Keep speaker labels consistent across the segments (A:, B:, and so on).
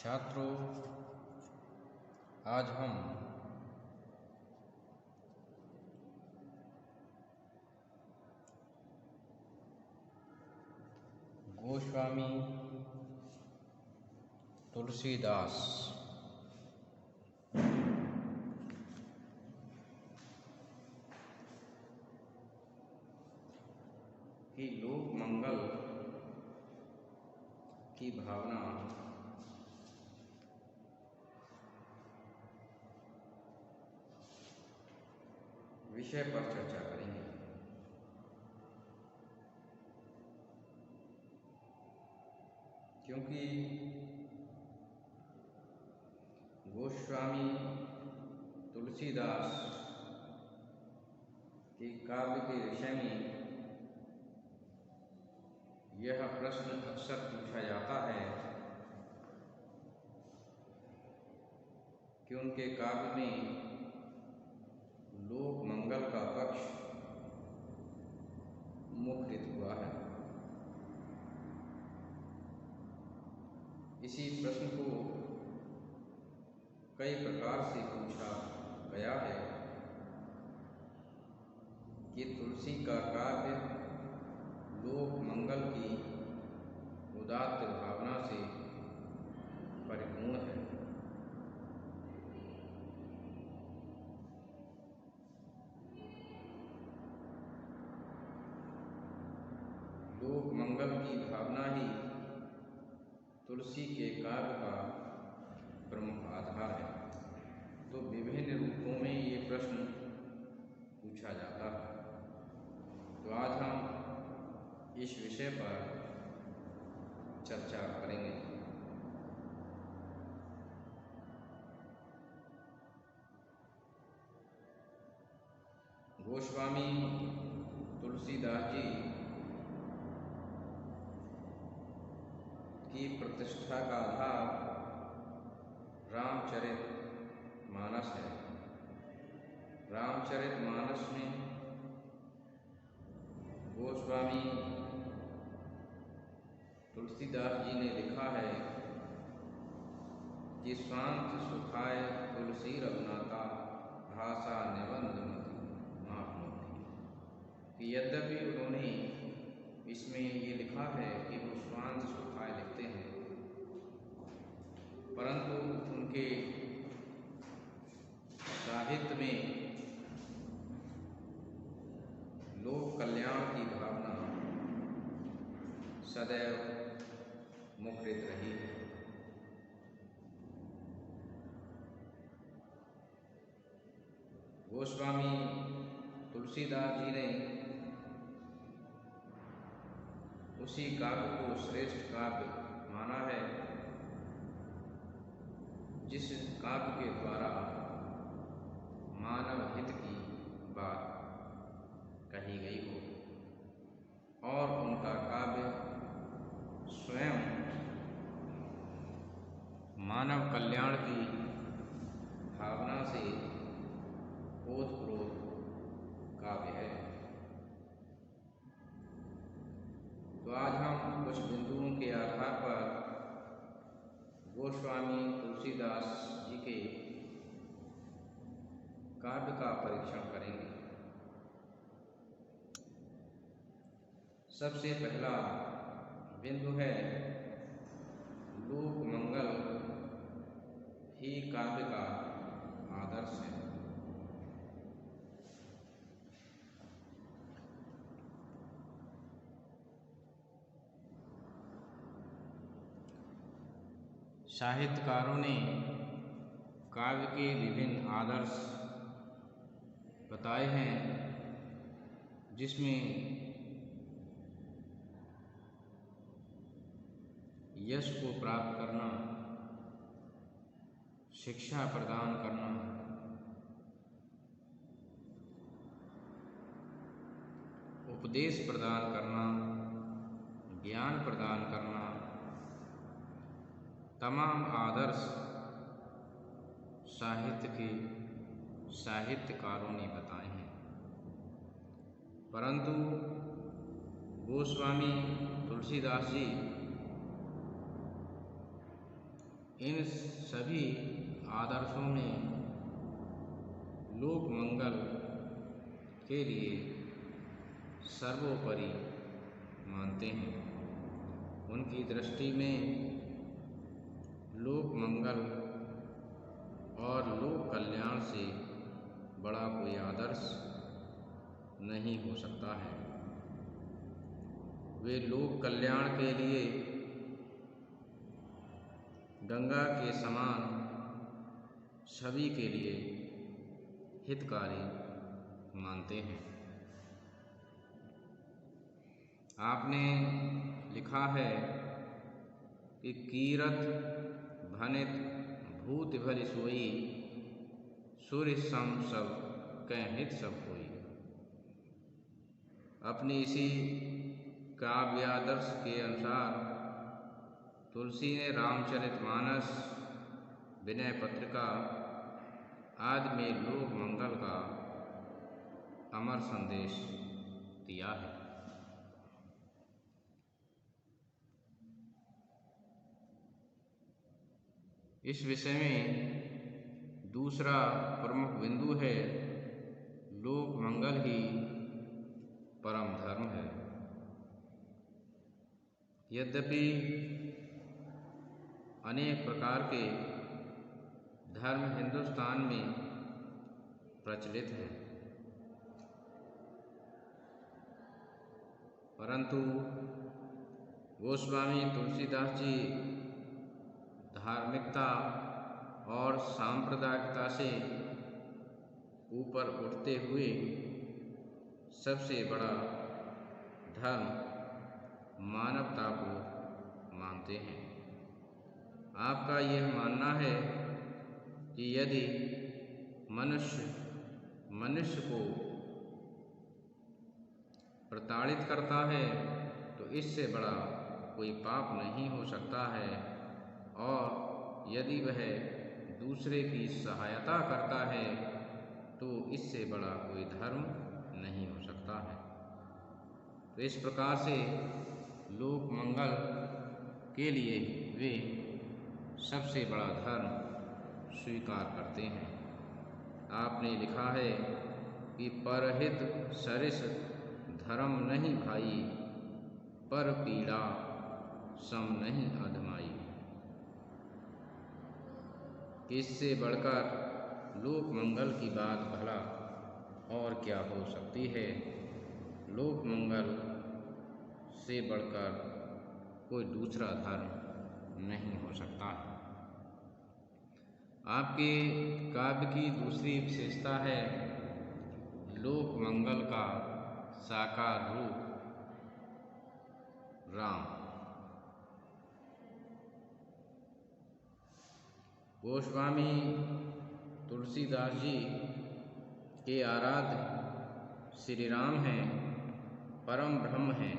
A: छात्रों, आज हम गोस्वामी तुलसीदास की लोक मंगल की भावना विषय पर चर्चा करेंगे। क्योंकि गोस्वामी तुलसीदास के काव्य के विषय में यह प्रश्न अक्सर पूछा जाता है कि उनके काव्य में लोक मंगल का पक्ष मुखरित हुआ है। इसी प्रश्न को कई प्रकार से पूछा गया है कि तुलसी का काव्य लोक मंगल की उदात्त भावना से परिपूर्ण है। लोक मंगल की भावना ही तुलसी के काव्य का प्रमुख आधार है। तो विभिन्न रूपों में ये प्रश्न पूछा जाता है। तो आज हम इस विषय पर चर्चा करेंगे। गोस्वामी तुलसीदास जी की प्रतिष्ठा का आधार रामचरितमानस है। रामचरितमानस में गोस्वामी तुलसीदास जी ने लिखा है कि स्वांत सुखाय तुलसी रघुनाथा भाषा निबंध मापनोति। कि यद्यपि उन्होंने इसमें ये लिखा है कि वो स्वांत सुखाय लिखते हैं, परंतु उनके साहित्य में लोक कल्याण की भावना सदैव मुखरित रही है। गोस्वामी तुलसीदास जी ने उसी काव्य को श्रेष्ठ काव्य माना है जिस काव्य के द्वारा मानव हित की बात कही गई हो और उनका काव्य स्वयं मानव कल्याण की भावना से ओतप्रोत काव्य है। तो आज हम कुछ बिंदुओं के आधार पर गोस्वामी तुलसीदास जी के काव्य का परीक्षण करेंगे। सबसे पहला बिंदु है लोक मंगल ही काव्य का आदर्श है। साहित्यकारों ने काव्य के विभिन्न आदर्श बताए हैं, जिसमें यश को प्राप्त करना, शिक्षा प्रदान करना, उपदेश प्रदान करना, ज्ञान प्रदान करना, तमाम आदर्श साहित्यकारों ने बताए हैं। परंतु गोस्वामी तुलसीदास जी इन सभी आदर्शों में लोक मंगल के लिए सर्वोपरि मानते हैं। उनकी दृष्टि में लोक मंगल और लोक कल्याण से बड़ा कोई आदर्श नहीं हो सकता है। वे लोक कल्याण के लिए गंगा के समान सभी के लिए हितकारी मानते हैं। आपने लिखा है कि कीरत भनित भूत भरि सोई, सूर्य सम सब कै हित सब कोई। अपनी इसी काव्यादर्श के अनुसार तुलसी ने रामचरितमानस, विनय पत्रिका आदि में लोक मंगल का अमर संदेश दिया है। इस विषय में दूसरा प्रमुख बिंदु है लोक मंगल ही परम धर्म है। यद्यपि अनेक प्रकार के धर्म हिंदुस्तान में प्रचलित हैं, परंतु गोस्वामी तुलसीदास जी धार्मिकता और सांप्रदायिकता से ऊपर उठते हुए सबसे बड़ा धर्म मानवता को मानते हैं। आपका यह मानना है कि यदि मनुष्य को प्रताड़ित करता है तो इससे बड़ा कोई पाप नहीं हो सकता है, और यदि वह दूसरे की सहायता करता है तो इससे बड़ा कोई धर्म नहीं हो सकता है। तो इस प्रकार से लोक मंगल के लिए वे सबसे बड़ा धर्म स्वीकार करते हैं। आपने लिखा है कि परहित सरिस धर्म नहीं भाई, पर पीड़ा सम नहीं अधमाई। इससे बढ़कर लोक मंगल की बात भला और क्या हो सकती है। लोक मंगल से बढ़कर कोई दूसरा धर्म नहीं हो सकता है। आपके काव्य की दूसरी विशेषता है लोक मंगल का साकार रूप राम। गोस्वामी तुलसीदास जी के आराध्य श्री राम हैं, परम ब्रह्म हैं।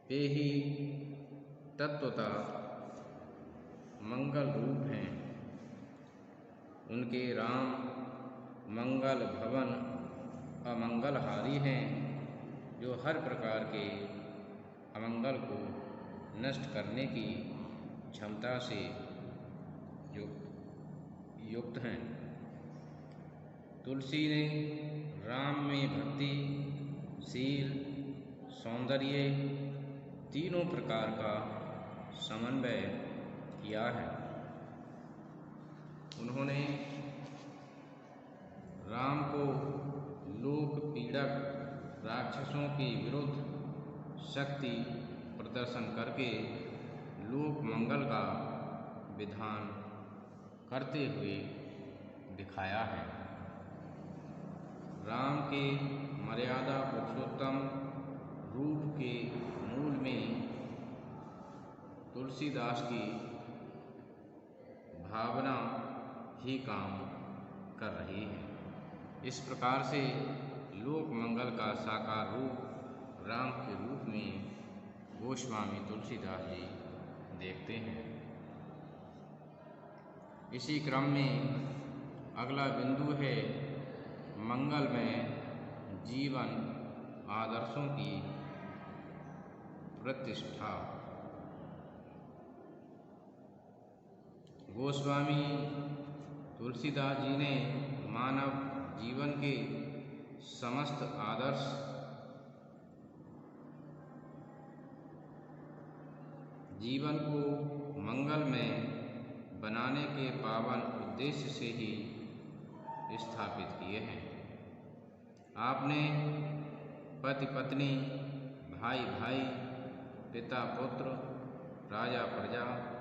A: वे ही तत्वतः मंगल रूप हैं। उनके राम मंगल भवन अमंगलहारी हैं, जो हर प्रकार के अमंगल को नष्ट करने की क्षमता से युक्त हैं। तुलसी ने राम में भक्ति, शील, सौंदर्य तीनों प्रकार का समन्वय किया है। उन्होंने राम को लोक पीड़क राक्षसों के विरुद्ध शक्ति प्रदर्शन करके लोक मंगल का विधान करते हुए दिखाया है। राम के मर्यादा पुरुषोत्तम रूप के मूल में तुलसीदास की भावना ही काम कर रही है। इस प्रकार से लोक मंगल का साकार रूप राम के रूप में गोस्वामी तुलसीदास जी देखते हैं। इसी क्रम में अगला बिंदु है मंगलमय जीवन आदर्शों की प्रतिष्ठा। गोस्वामी तुलसीदास जी ने मानव जीवन के समस्त आदर्श जीवन को मंगलमय बनाने के पावन उद्देश्य से ही स्थापित किए हैं। आपने पति पत्नी, भाई भाई, पिता पुत्र, राजा प्रजा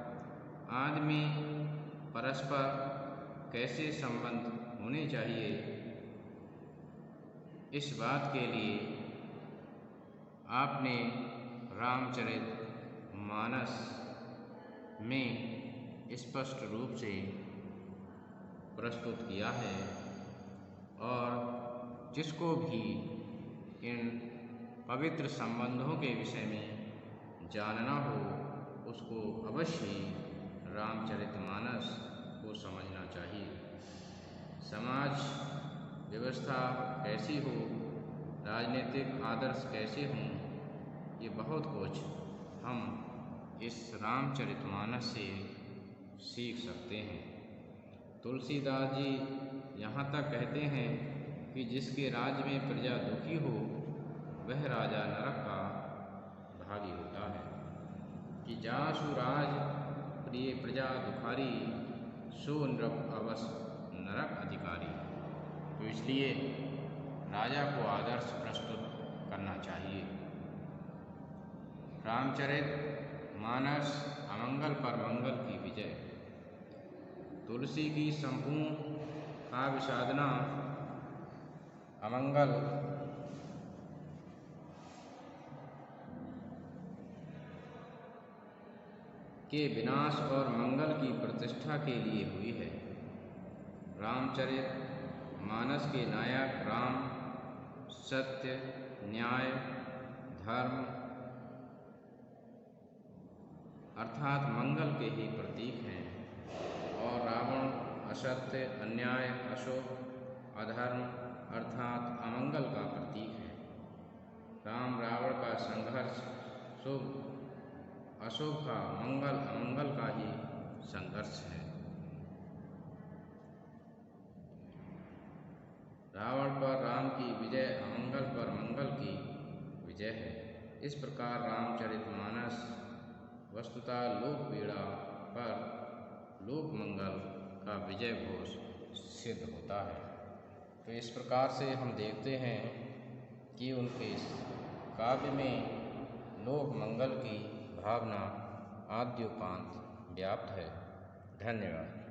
A: आदि में परस्पर कैसे संबंध होने चाहिए, इस बात के लिए आपने रामचरित मानस में स्पष्ट रूप से प्रस्तुत किया है। और जिसको भी इन पवित्र संबंधों के विषय में जानना हो उसको अवश्य रामचरितमानस को समझना चाहिए। समाज व्यवस्था कैसी हो, राजनीतिक आदर्श कैसे हों, ये बहुत कुछ हम इस रामचरितमानस से सीख सकते हैं। तुलसीदास जी यहाँ तक कहते हैं कि जिसके राज्य में प्रजा दुखी हो वह राजा नरक का भागी होता है। कि जासु राज प्रिय प्रजा दुखारी, सो नृप अवश्य नरक अधिकारी। तो इसलिए राजा को आदर्श प्रस्तुत करना चाहिए। रामचरित मानस अमंगल पर मंगल की विजय। तुलसी की संपूर्ण काव्य साधना अमंगल के विनाश और मंगल की प्रतिष्ठा के लिए हुई है। रामचरित मानस के नायक राम सत्य, न्याय, धर्म अर्थात मंगल के ही प्रतीक हैं और रावण असत्य, अन्याय, अशुभ, अधर्म अर्थात अमंगल का प्रतीक है। राम रावण का संघर्ष शुभ अशुभ का, मंगल अमंगल का ही संघर्ष है। रावण पर राम की विजय अमंगल पर मंगल की विजय है। इस प्रकार रामचरितमानस वस्तुतः लोक पीड़ा पर लोक मंगल का विजय घोष सिद्ध होता है। तो इस प्रकार से हम देखते हैं कि उनके काव्य में लोक मंगल की भावना आद्योपांत व्याप्त है। धन्यवाद।